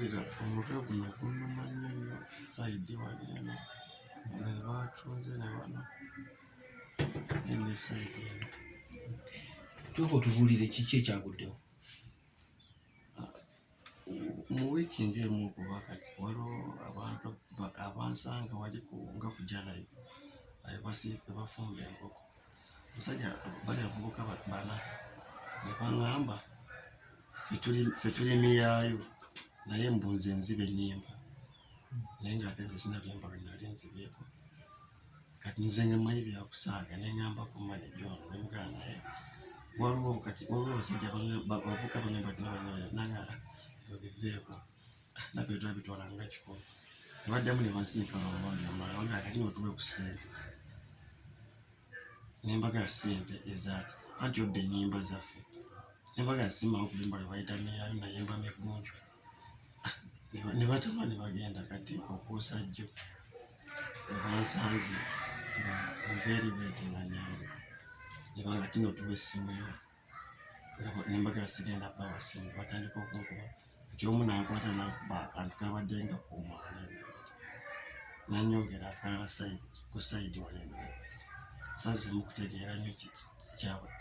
mpulira omutwe guno gunnuma nnyo sayidi wano eno ne batunze ne wano ene sayidi eno. Tuuka otubuulire kiki ekyaguddewo? Mu wiiki ng'emu okuba kati waliwo abantu abansanga wali nga ku jalayi basiike bafumba enkoko. Omusajja bali avubuka bana ne baŋŋamba ffe tuli miyaayo naye mbuuze nzibe ennyimba naye ng'ate nze sinabyemba lwe nali nzibyeko kati nze nga mmanyi byakusaaga ne ŋŋambako mmanejja ono ne mugamba naye waliwo abasajja bavuka baŋŋamba tinabanyana biveeko naffe twabitwala nga kikulu ne baddamu ne bansinkana omulundi omulala wagala kati notuwe ku ssente nembaga ya ssente ezaaki anti odda ennyimba zaffe nembaga yasimbawo kuyimba lwe bayita miyaayo nayimba migunju ne batama ne bagenda kati okuusa jjo we bansanze nga nveeri beete nga nyambuka nebaga kino tuwa essimu yo nembaga yasigenda bawa ssimu batandika okunkuba kati omu nankwata nankuba akantu kabadde nga kuumwana nanyongera akalala ku sayidi waneno sazimu kutegeera nnyo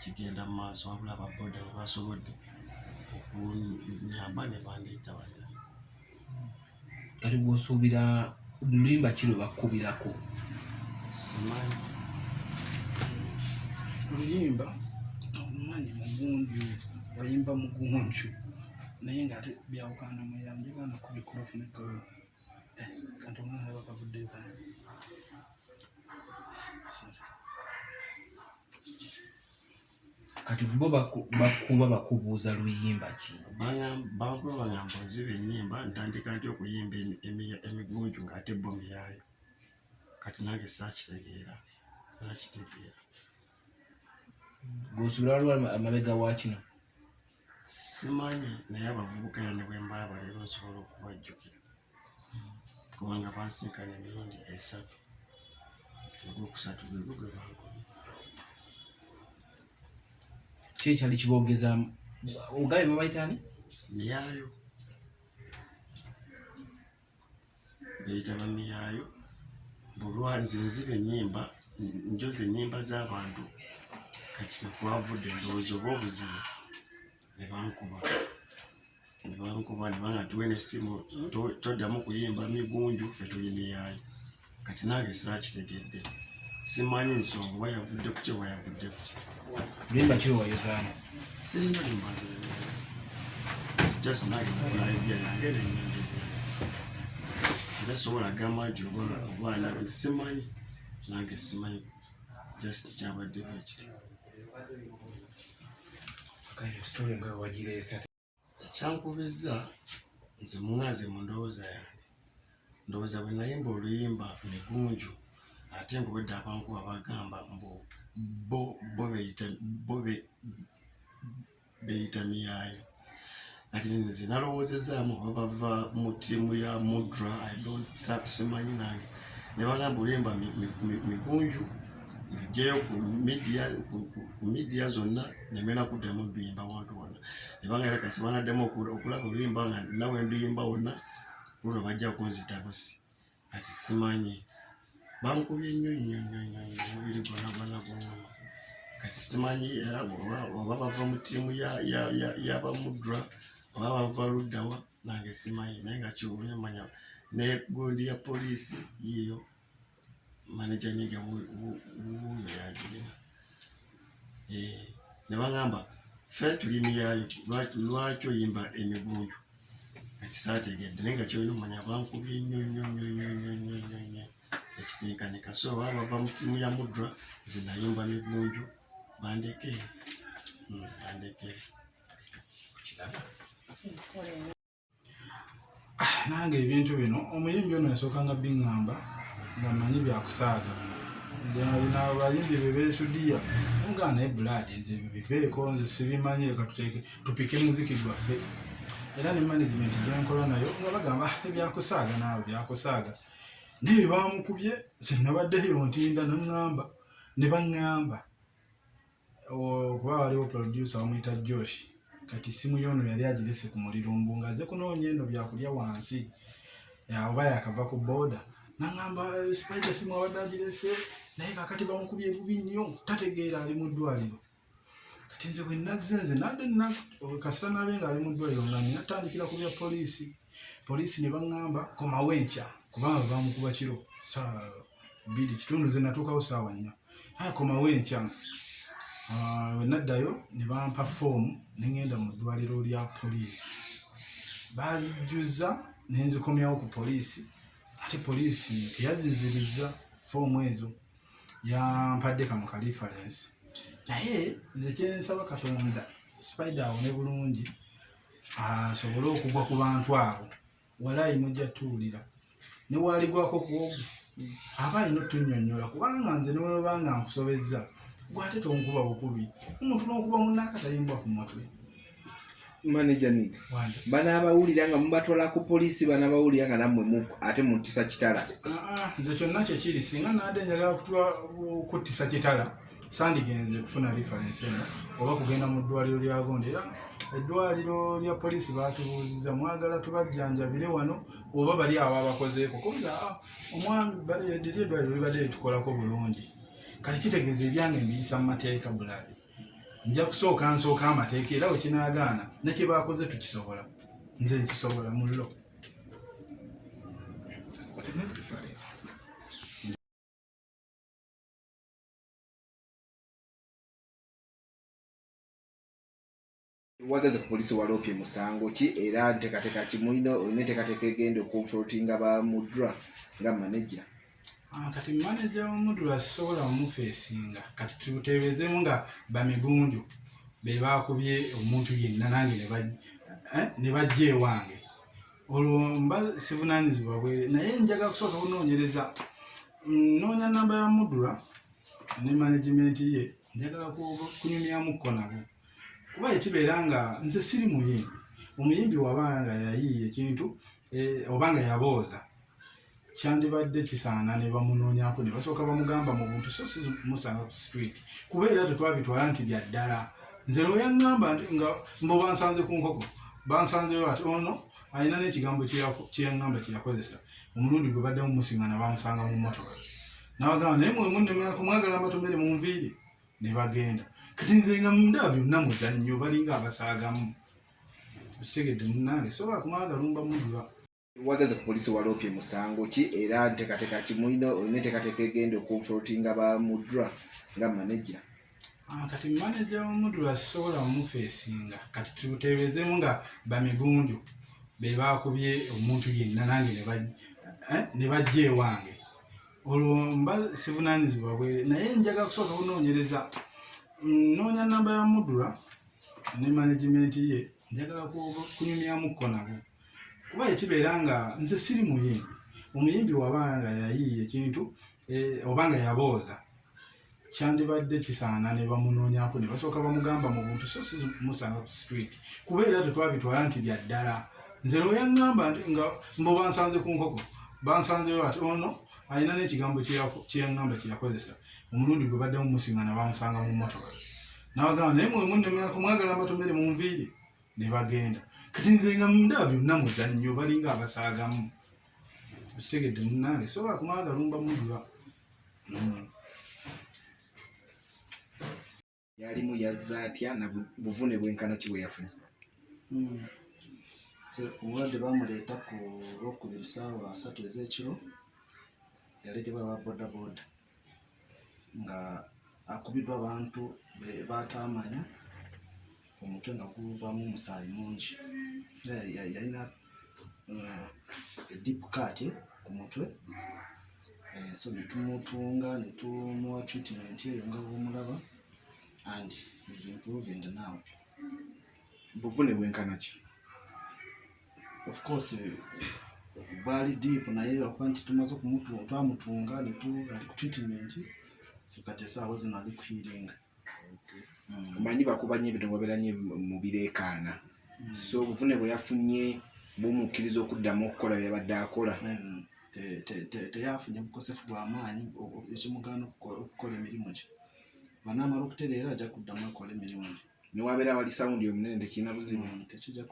kigenda mu maaso wabula ababoda we basobodde okunyamba ne bandeeta wano. Kati bw'osuubira luyimba ki lwe bakkubirako? Simanyi. Oluyimba omumanyi mugunju bayimba mugunju naye ng'ate byawukana muyanje baana ku bikolofuneko kanti omwana bakavuddeyo kano. Kati bo bakubuuza luyimba ki? Bankuba baŋŋamba nziba ennyimba ntandika nti okuyimba emigunju ng'ate bo miyaayo kati nange saakitegeera. G'osuubira waliwo amabega wa kino? Simanyi naye abavubuka era ne bwe mbalaba leero nsobola okubajjukira kubanga bansinkana emirundi 3 ogwokusatu gwe gwe bankubye. Ki ekyali kiboogezaamu? Ogabe babayitaani? Miyaayo beeyita bamiyaayo bulwanze nziba ennyimba njoza ennyimba z'abantu kati kwe kwavudde ndowooza oba obuzibu ne bankuba ne banga tuwe n'essimu toddamu kuyimba migunju ffe tuli miyaayo kati nange saakitegedde simanyi nsonga oba yavudde ku kye oba yavudde ku kye. Luyimba ki lwe wayozaamu? Sirina limbanzo just nange nakola idea yange n'ennyingi era sobola gamba nti obaana simanyi nange simanyi just kyabaddeho ekiri. Ekyankubizza nze mwaze mu ndowooza yange ndowooza bwe nayimba oluyimba migunju ate ng'obwedde abankuba bagamba mbu bo beeyita miyaayo kati nze nalowoozezaamu oba bava mu ttiimu ya Mudra simanyi nange ne bagamba oluyimba migunju ngeyo ku midiya zonna nemera kuddamu nduyimba wantu wonna ne banga kasi banaddemu okulaba oluyimba nga nawe nduyimba wonna luno bajja kunzita busi kati simanyi bankubye nnyo omubiri gwonna gwonna kati simanyi oba bava mu ttiimu y'abamudra oba bava luddawa nange simanyi naye nga kiwulire manya ne gundi ya poliisi yiyo maneja nyingi wuuyo yagirina ne bagamba ffe tuli miyaayo lwaki oyimba emigunju kati saategedde naye nga kyolina omanya bankubye nnyo ekitenkanika so oba bava mu ttiimu ya Mudra nze nayimba migunju bandeke. Nange ebintu bino omuyimbi ono yasooka nga biŋŋamba nga mmanyi byakusaaga bino abayimbi be beesudiya omugana naye buladi ezo ebyo biveeko nze sibimanyi leka tupike muziki gwaffe era ne management gyenkola nayo nga bagamba ebyakusaaga naawe byakusaaga naye bye bamukubye ze nabaddeyo ntinda ne baŋŋamba kuba waliwo producer bamuyita Josh kati simu yono yali agirese ku muliro mbu ng'aze kunoonya eno byakulya wansi oba yakava ku booda n'aŋŋamba Spider simu abadde agirese naye kakati bamukubye bubi nnyo tategeera ali mu ddwaliro. Kati nze bwe nazze nze nadde kasita naabe ng'ali mu ddwaliro nga natandikira ku bya poliisi ne baŋŋamba komawo enkya kubanga bamukuba kiro saa 2 kitundu nze natuukawo saawa 4 komawo enkya. Bwe naddayo ne bampa foomu ne ŋŋenda mu ddwaliro lya poliisi baazijjuza ne nzikomyawo ku poliisi ate poliisi teyazinziriza foomu ezo yampadde kamu ka reference. Naye nze kyensaba Katonda Spider awone bulungi asobole okugwa ku bantu abo walayi mujja tuwulira ne waaligwako kuwogu aba alina otunnyonnyola kubanga nze newebanga nkusobezza gwate tonkuba bukubi omuntu n'okuba munnaakatayimbwa ku mutwe. Manager Nick bana abawulira nga mubatwala ku poliisi bana abawulira nga nammwe ate muttisa kitala. Nze kyonna kyekiri singa nadde njagala kuttisa kitala sandigenze kufuna reference eno oba kugenda mu ddwaliro lya Gonda. Era eddwaliro lya poliisi baatubuuzizza mwagala tubajjanjabire wano oba bali abo abakozeeko kubanga omwami eddwaliro libadde litukolako bulungi. Kati kitegeeza ebyange mbiyisa mu mateeka Buladi. Nja kusooka amateeka era wekinagaana nekye bakoze tukisobola. Nze nkisobola mullo. Wageze ku poliisi waloopye musango ki era nteekateeka ki mulina olina enteekateeka egenda okunfulutinga ba Mudra nga manager? Kati manager wa Mudra sisobola mufeesinga kati tuteebezeemu nga bamigundu be baakubye omuntu yenna nange ne bajja ewange olwo mba sivunaanyizibwa bwere. Naye njagala kusooka kunoonyereza noonya namba ya Mudra ne management ye njagala kunyumyamukko nabo kuba ekibeera nga nze siri muyimbi. Omuyimbi wabanga yayiiya ekintu obanga yabooza kyandibadde kisaana ne bamunoonyako ne basooka bamugamba mu buntu so si musanga ku street kubeera tetwabitwala nti bya ddala. Nze lwe yaŋŋamba nga mbo bansanze ku nkoko bansanzeyo ati ono alina n'ekigambo kyeyaŋŋamba kyeyakozesa omulundi gwe baddemu musiŋŋana bamusanga mu mmotoka n'abagamba naye mwe munnemera kumwagala mbatomere mu nviiri ne bagenda. Kati nze nga mundaba byonna muzannyo balinga abasaagamu okitegedde munnange sobola kumwagala lumba Mudra. Wageze ku poliisi waloopye musango ki era nteekateeka ki mulina olina enteekateeka egenda okunfulutinga ba Mudra nga manager? Kati manager wa Mudra sisobola mufeesinga kati tuteebezeemu nga bamigundu be baakubye omuntu yenna nange ne bajja ewange olwo mba sivunaanyizibwa bwere. Naye njagala kusooka kunoonyereza noonya namba ya Mudra ne management ye njagala kunyumyamukko nabo kuba ekibeera nga nze siri muyimbi. Omuyimbi wabanga yayiiya ekintu obanga yabooza kyandibadde kisaana ne bamunoonyako ne basooka bamugamba mu buntu so si musanga ku street kubeera tetwabitwala nti bya ddala. Nze lwe yaŋŋamba nga mbo bansanze ku nkoko bansanzeyo ati ono alina n'ekigambo kyeyaŋŋamba kyeyakozesa omulundi gwe baddemu musiŋŋana bamusanga mu mmotoka n'abagamba naye mwe munnemera kumwagala mbatomere mu nviiri ne bagenda. Kati nze nga mundaba byonna muzannyo balinga abasaagamu okitegedde munnange sobola kumwagala lumba Mudra. Yalimu yazza atya na buvune bwenkana ki bwe yafunye? Omulwadde bamuleeta ku Lwokubiri ssaawa 3 ez'ekiro yaleetebwa aba bodaboda nga akubiddwa abantu bataamanya omutwe nga guvaamu omusaayi mungi. Yalina deep cut ku mutwe so ne tumutunga ne tumuwa treatment eyo nga bw'omulaba and is improving now. Buvune bwenkana ki? Of course bali deep naye lwakuba nti tumaze twamutunga ne ali ku treatment so kati essaawa zino ali ku healing. Omanyi bakubanye ebidongo babeeranye mu bireekaana so obuvune bwe yafunye bumukkiriza okuddamu okukola byabadde akola? Teyafunye bukosefu bw'amaanyi ekimugaana okukola emirimu gye. Banaamala okutereera ajja kuddamu akola emirimu gye. newabeera wali sawundi omunene tekirina buzibu. Tekijja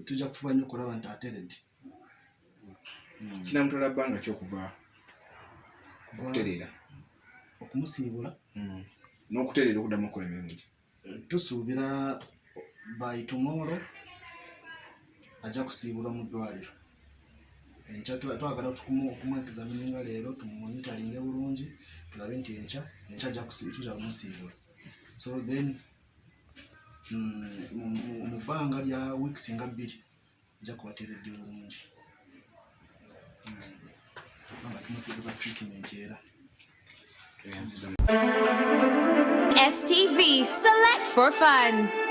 tujja kufuba nnyo okulaba nti ateredde. Kinamutwala bbanga ki okuva okutereera okumusiibula n'okutereera okuddamu okukola emirimu gye? Tusuubira by tomorrow ajja kusiibulwa mu ddwaliro. Enkya twagala okumwegezamininga leero tumumonitalinge bulungi tulabe nti enkya ajja tujja kumusiibula. So then mu bbanga lya weeks nga 2 ajja kubateeredde bulungi. Kubanga tumusiibuza treatment era. STV, select for fun.